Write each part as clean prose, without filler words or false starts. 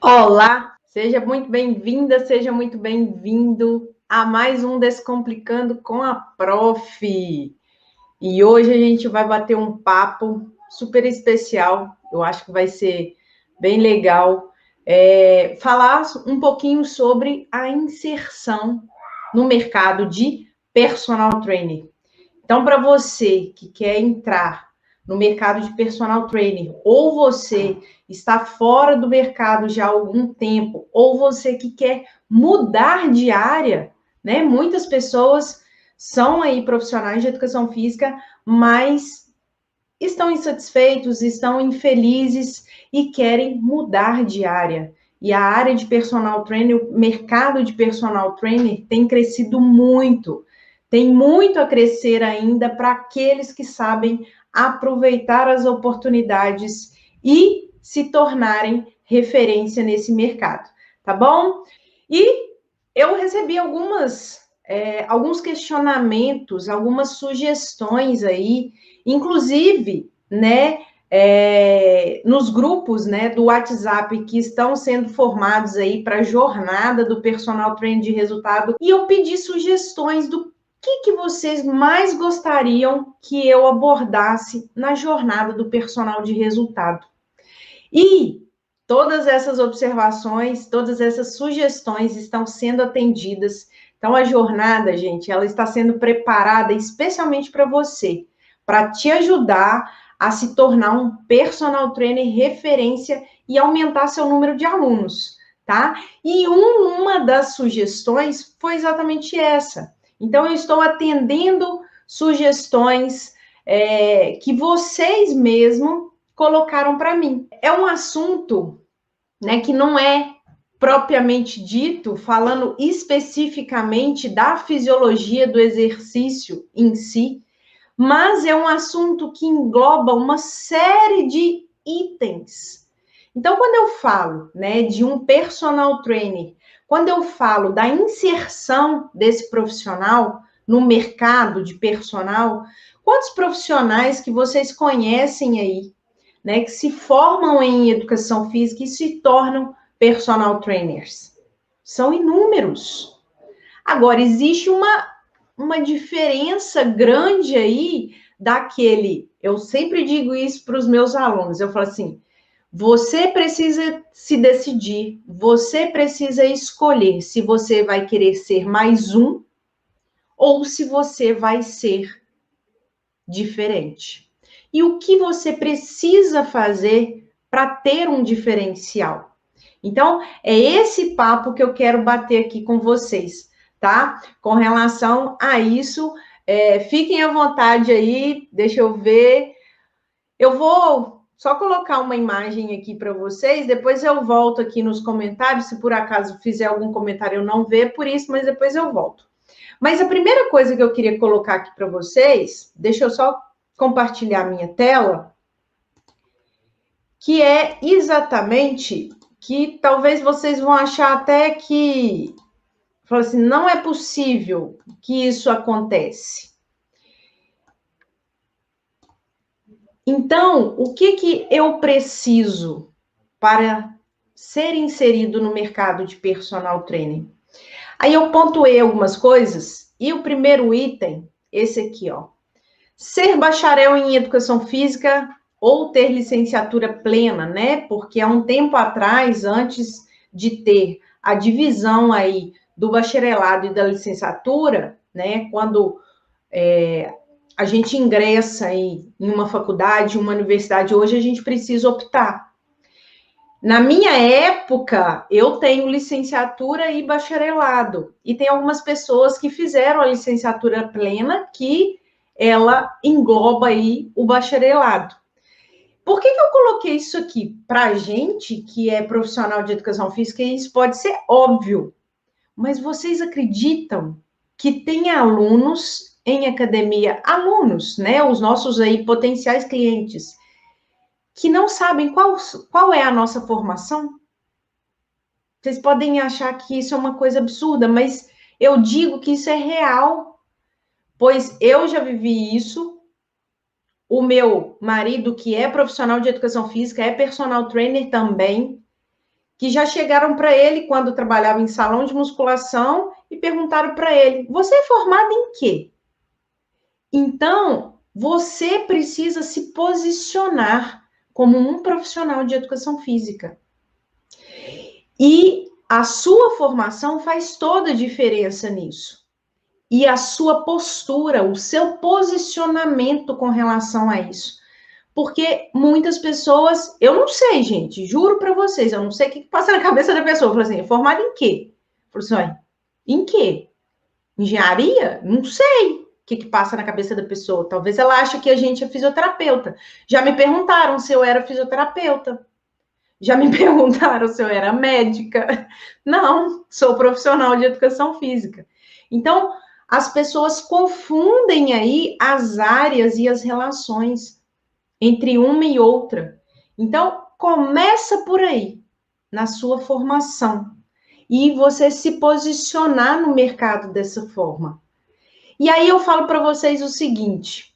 Olá, seja muito bem-vinda, seja muito bem-vindo a mais um Descomplicando com a Prof. E hoje a gente vai bater um papo super especial, eu acho que vai ser bem legal, falar um pouquinho sobre a inserção no mercado de personal trainer. Então, para você que quer entrar no mercado de personal trainer, ou você está fora do mercado já há algum tempo, ou você que quer mudar de área, né? Muitas pessoas são aí profissionais de educação física, mas estão insatisfeitos, estão infelizes e querem mudar de área. E a área de personal trainer, o mercado de personal trainer tem crescido muito. Tem muito a crescer ainda para aqueles que sabem aproveitar as oportunidades e se tornarem referência nesse mercado, tá bom? E eu recebi alguns questionamentos, algumas sugestões aí, inclusive, né, nos grupos, né, do WhatsApp que estão sendo formados aí para a jornada do personal trainer de resultado, e eu pedi sugestões do que vocês mais gostariam que eu abordasse na jornada do personal de resultado. E todas essas observações, todas essas sugestões estão sendo atendidas. Então, a jornada, gente, ela está sendo preparada especialmente para você, para te ajudar a se tornar um personal trainer referência e aumentar seu número de alunos, tá? E uma das sugestões foi exatamente essa. Então, eu estou atendendo sugestões que vocês mesmos colocaram para mim. É um assunto, né, que não é propriamente dito, falando especificamente da fisiologia do exercício em si, mas é um assunto que engloba uma série de itens. Então, quando eu falo, né, de um personal trainer, quando eu falo da inserção desse profissional no mercado de personal, quantos profissionais que vocês conhecem aí, né, que se formam em educação física e se tornam personal trainers? São inúmeros. Agora, existe uma diferença grande aí daquele. Eu sempre digo isso para os meus alunos. Eu falo assim: você precisa se decidir, você precisa escolher se você vai querer ser mais um ou se você vai ser diferente. E o que você precisa fazer para ter um diferencial? Então, é esse papo que eu quero bater aqui com vocês, tá? Com relação a isso, fiquem à vontade aí, deixa eu ver. Eu vou só colocar uma imagem aqui para vocês, depois eu volto aqui nos comentários, se por acaso fizer algum comentário eu não ver por isso, mas depois eu volto. Mas a primeira coisa que eu queria colocar aqui para vocês, deixa eu só compartilhar a minha tela, que é exatamente que talvez vocês vão achar até que, fala assim, não é possível que isso acontece. Então, o que eu preciso para ser inserido no mercado de personal training? Aí eu pontuei algumas coisas e o primeiro item, esse aqui, ó. Ser bacharel em educação física ou ter licenciatura plena, né? Porque há um tempo atrás, antes de ter a divisão aí do bacharelado e da licenciatura, né? Quando a gente ingressa aí em uma faculdade, uma universidade, hoje a gente precisa optar. Na minha época, eu tenho licenciatura e bacharelado. E tem algumas pessoas que fizeram a licenciatura plena, que ela engloba aí o bacharelado. Por que eu coloquei isso aqui? Para a gente que é profissional de educação física, isso pode ser óbvio. Mas vocês acreditam que tem alunos em academia, alunos, né? Os nossos aí potenciais clientes, que não sabem qual é a nossa formação? Vocês podem achar que isso é uma coisa absurda, mas eu digo que isso é real, pois eu já vivi isso. O meu marido, que é profissional de educação física, é personal trainer também. que já chegaram para ele quando trabalhava em salão de musculação e perguntaram para ele: "Você é formado em quê?" Então, você precisa se posicionar como um profissional de educação física. E a sua formação faz toda a diferença nisso. E a sua postura, o seu posicionamento com relação a isso. Porque muitas pessoas, eu não sei, gente, juro para vocês, eu não sei o que passa na cabeça da pessoa. Fala assim, formada em quê? Professor, em quê? Engenharia? Não sei o que passa na cabeça da pessoa. Talvez ela ache que a gente é fisioterapeuta. Já me perguntaram se eu era fisioterapeuta. Já me perguntaram se eu era médica. Não, sou profissional de educação física. Então, as pessoas confundem aí as áreas e as relações entre uma e outra. Então, começa por aí, na sua formação, e você se posicionar no mercado dessa forma. E aí eu falo para vocês o seguinte: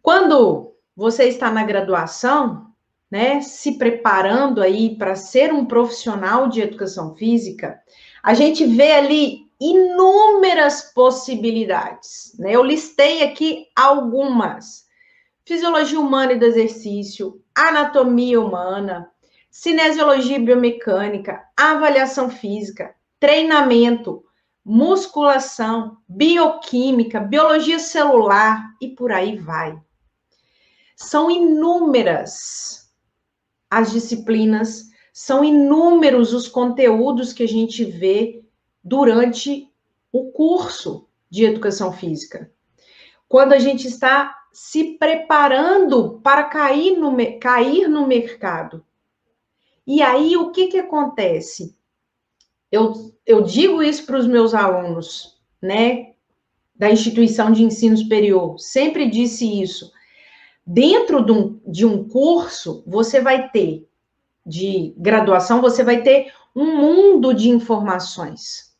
quando você está na graduação, né, se preparando aí para ser um profissional de educação física, a gente vê ali inúmeras possibilidades, né? Eu listei aqui algumas: fisiologia humana e do exercício, anatomia humana, cinesiologia e biomecânica, avaliação física, treinamento, musculação, bioquímica, biologia celular e por aí vai. São inúmeras as disciplinas, são inúmeros os conteúdos que a gente vê durante o curso de educação física. Quando a gente está se preparando para cair no mercado. E aí, o que acontece? Eu digo isso para os meus alunos, né, da instituição de ensino superior, sempre disse isso. Dentro de um curso, você vai ter, de graduação, você vai ter um mundo de informações.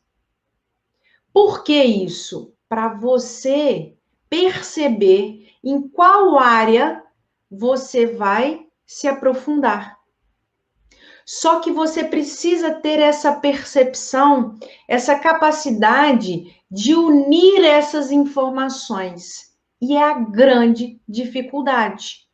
Por que isso? Para você perceber em qual área você vai se aprofundar. Só que você precisa ter essa percepção, essa capacidade de unir essas informações. E é a grande dificuldade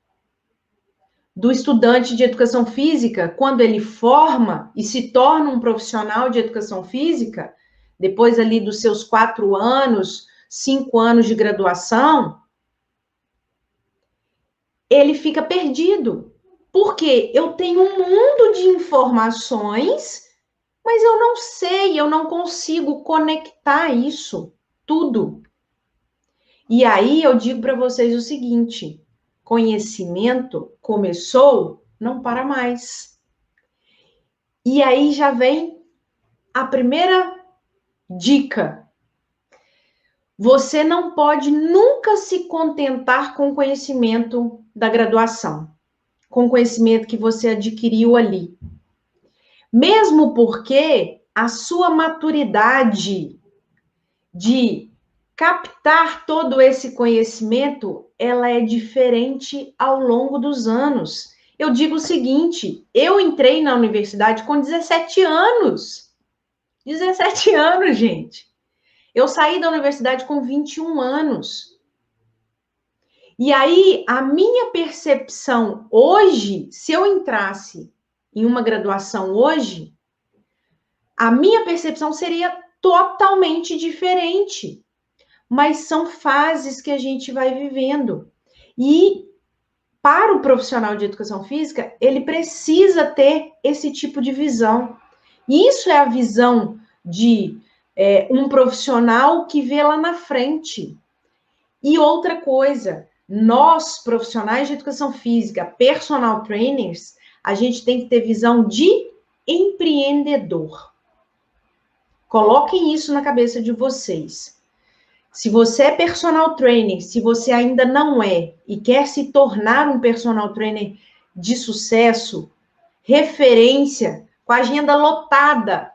do estudante de educação física, quando ele forma e se torna um profissional de educação física, depois ali dos seus 4 anos, 5 anos de graduação, ele fica perdido. Porque eu tenho um mundo de informações, mas eu não sei, eu não consigo conectar isso tudo. E aí eu digo para vocês o seguinte: conhecimento começou, não para mais. E aí já vem a primeira dica. Você não pode nunca se contentar com o conhecimento da graduação, com o conhecimento que você adquiriu ali. Mesmo porque a sua maturidade de captar todo esse conhecimento, ela é diferente ao longo dos anos. Eu digo o seguinte, eu entrei na universidade com 17 anos. 17 anos, gente. Eu saí da universidade com 21 anos. E aí, a minha percepção hoje, se eu entrasse em uma graduação hoje, a minha percepção seria totalmente diferente. Mas são fases que a gente vai vivendo. E para o profissional de educação física, ele precisa ter esse tipo de visão. E isso é a visão de um profissional que vê lá na frente. E outra coisa, nós, profissionais de educação física, personal trainers, a gente tem que ter visão de empreendedor. Coloquem isso na cabeça de vocês. Se você é personal trainer, se você ainda não é e quer se tornar um personal trainer de sucesso, referência, com a agenda lotada,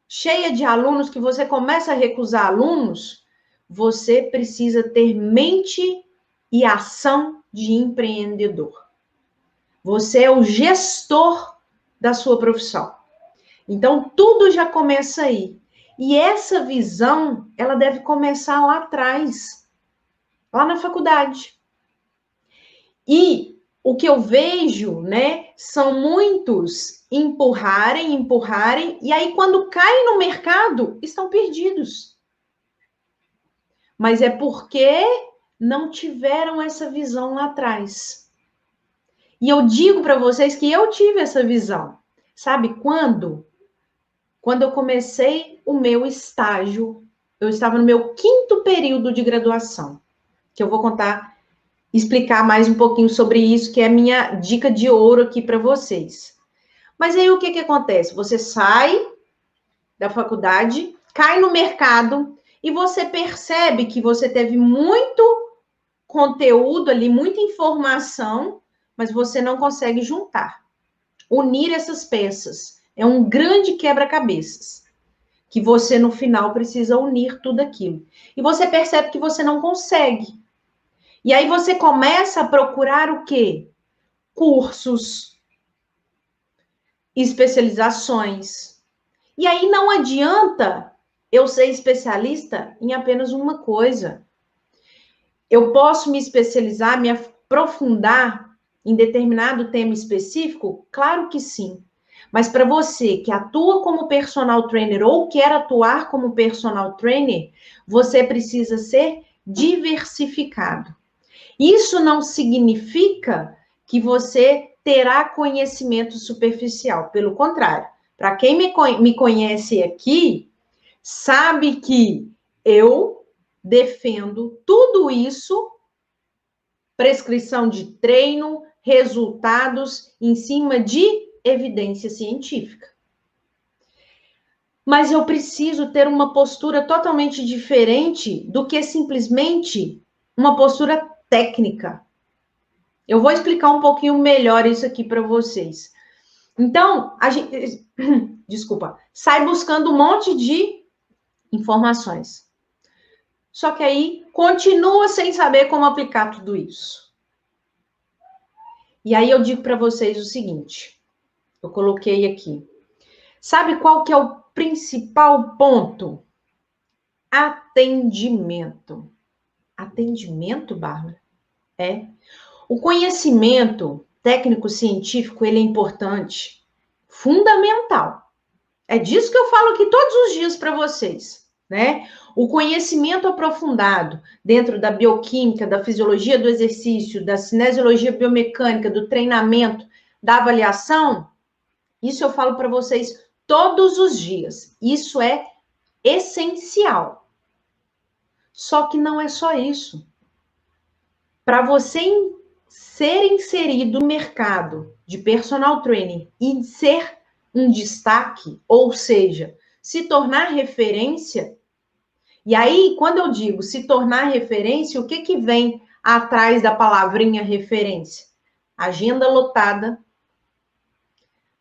cheia de alunos, que você começa a recusar alunos, você precisa ter mente e ação de empreendedor. Você é o gestor da sua profissão. Então, tudo já começa aí. E essa visão, ela deve começar lá atrás, lá na faculdade. E o que eu vejo, né, são muitos empurrarem, e aí quando caem no mercado, estão perdidos. Mas é porque não tiveram essa visão lá atrás. E eu digo para vocês que eu tive essa visão. Sabe quando? Quando eu comecei o meu estágio, eu estava no meu 5º período de graduação, que eu vou explicar mais um pouquinho sobre isso, que é a minha dica de ouro aqui para vocês. Mas aí o que acontece? Você sai da faculdade, cai no mercado e você percebe que você teve muito conteúdo ali, muita informação, mas você não consegue unir essas peças. É um grande quebra-cabeças, que você no final precisa unir tudo aquilo. E você percebe que você não consegue. E aí você começa a procurar o quê? Cursos, especializações. E aí não adianta eu ser especialista em apenas uma coisa. Eu posso me especializar, me aprofundar em determinado tema específico? Claro que sim. Mas para você que atua como personal trainer ou quer atuar como personal trainer, você precisa ser diversificado. Isso não significa que você terá conhecimento superficial. Pelo contrário, para quem me conhece aqui, sabe que eu defendo tudo isso, prescrição de treino, resultados em cima de evidência científica. Mas eu preciso ter uma postura totalmente diferente do que simplesmente uma postura técnica. Eu vou explicar um pouquinho melhor isso aqui para vocês. Então, a gente, desculpa, sai buscando um monte de informações. Só que aí continua sem saber como aplicar tudo isso. E aí eu digo para vocês o seguinte, eu coloquei aqui. Sabe qual que é o principal ponto? Atendimento. Atendimento, Bárbara? É. O conhecimento técnico-científico, ele é importante, fundamental. É disso que eu falo aqui todos os dias para vocês, né? O conhecimento aprofundado dentro da bioquímica, da fisiologia do exercício, da cinesiologia biomecânica, do treinamento, da avaliação, isso eu falo para vocês todos os dias. Isso é essencial. Só que não é só isso. Para você ser inserido no mercado de personal training e ser um destaque, ou seja, se tornar referência. E aí, quando eu digo se tornar referência, o que vem atrás da palavrinha referência? Agenda lotada,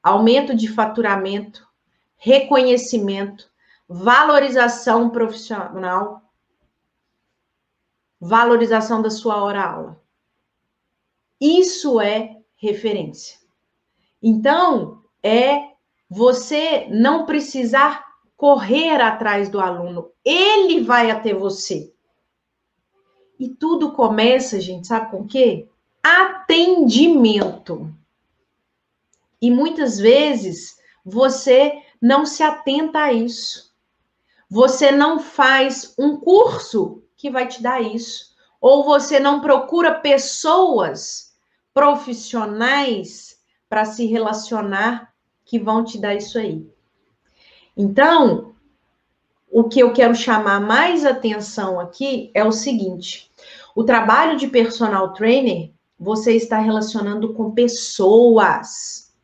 aumento de faturamento, reconhecimento, valorização profissional, valorização da sua hora-aula. Isso é referência. Então, é você não precisar correr atrás do aluno. Ele vai até você. E tudo começa, gente, sabe com o quê? Atendimento. E muitas vezes você não se atenta a isso. Você não faz um curso que vai te dar isso. Ou você não procura pessoas profissionais para se relacionar que vão te dar isso aí. Então, o que eu quero chamar mais atenção aqui é o seguinte: o trabalho de personal trainer, você está relacionando com pessoas,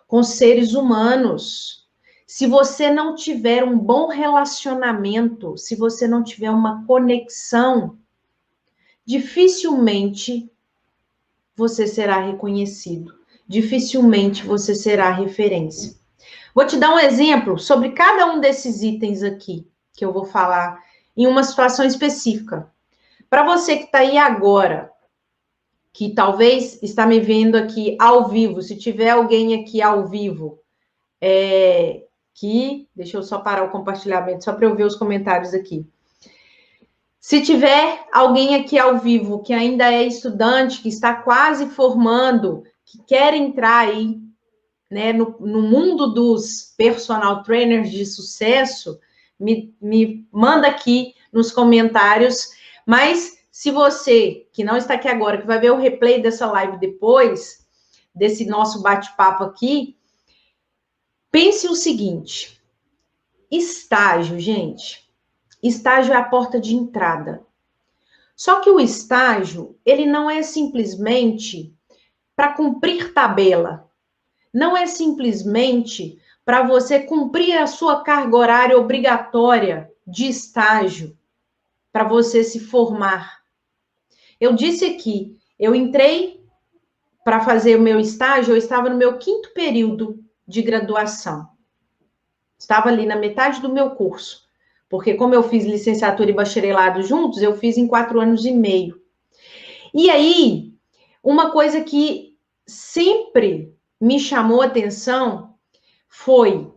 com seres humanos. Se você não tiver um bom relacionamento, se você não tiver uma conexão, dificilmente você será reconhecido, dificilmente você será referência. Vou te dar um exemplo sobre cada um desses itens aqui, que eu vou falar em uma situação específica. Para você que está aí agora, que talvez está me vendo aqui ao vivo, se tiver alguém aqui ao vivo, que... Deixa eu só parar o compartilhamento, só para eu ver os comentários aqui. Se tiver alguém aqui ao vivo que ainda é estudante, que está quase formando, que quer entrar aí, né, no mundo dos personal trainers de sucesso, me manda aqui nos comentários. Mas se você, que não está aqui agora, que vai ver o replay dessa live depois, desse nosso bate-papo aqui, pense o seguinte: estágio, gente, estágio é a porta de entrada. Só que o estágio, ele não é simplesmente para cumprir tabela. Não é simplesmente para você cumprir a sua carga horária obrigatória de estágio, para você se formar. Eu disse aqui, eu entrei para fazer o meu estágio, eu estava no meu 5º período de graduação. Estava ali na metade do meu curso. Porque como eu fiz licenciatura e bacharelado juntos, eu fiz em 4 anos e meio. E aí, uma coisa que sempre me chamou a atenção foi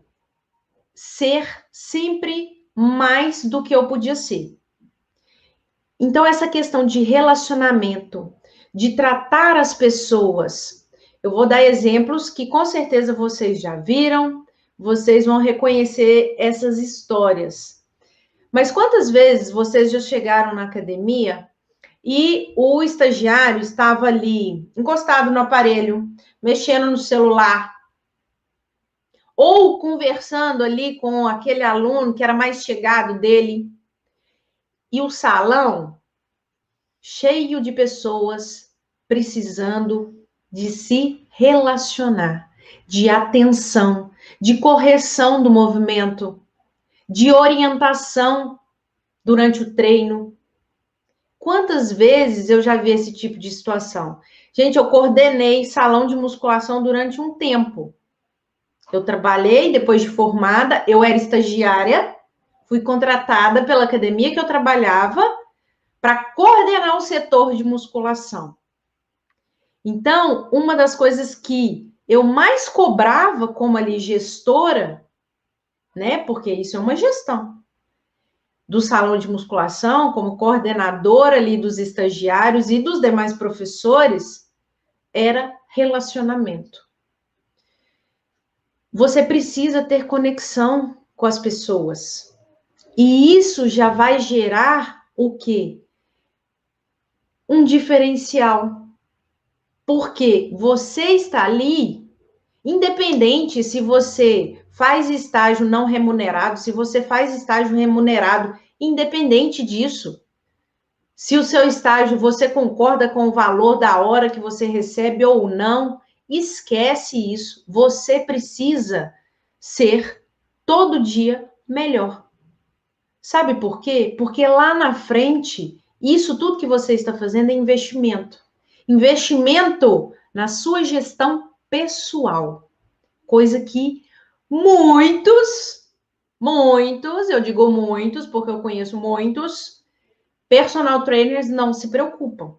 ser sempre mais do que eu podia ser. Então, essa questão de relacionamento, de tratar as pessoas, eu vou dar exemplos que com certeza vocês já viram, vocês vão reconhecer essas histórias. Mas quantas vezes vocês já chegaram na academia e o estagiário estava ali, encostado no aparelho, mexendo no celular, ou conversando ali com aquele aluno que era mais chegado dele, e o salão cheio de pessoas precisando de se relacionar, de atenção, de correção do movimento, de orientação durante o treino. Quantas vezes eu já vi esse tipo de situação? Gente, eu coordenei salão de musculação durante um tempo. Eu trabalhei, depois de formada, eu era estagiária, fui contratada pela academia que eu trabalhava para coordenar o setor de musculação. Então, uma das coisas que eu mais cobrava como ali gestora, né, porque isso é uma gestão, do salão de musculação, como coordenadora ali dos estagiários e dos demais professores, era relacionamento. Você precisa ter conexão com as pessoas. E isso já vai gerar o quê? Um diferencial. Porque você está ali, independente se você faz estágio não remunerado, se você faz estágio remunerado, independente disso. Se o seu estágio, você concorda com o valor da hora que você recebe ou não, esquece isso. Você precisa ser todo dia melhor. Sabe por quê? Porque lá na frente, isso tudo que você está fazendo é investimento. Investimento na sua gestão pessoal. Coisa que muitos, eu digo muitos porque eu conheço muitos, personal trainers não se preocupam.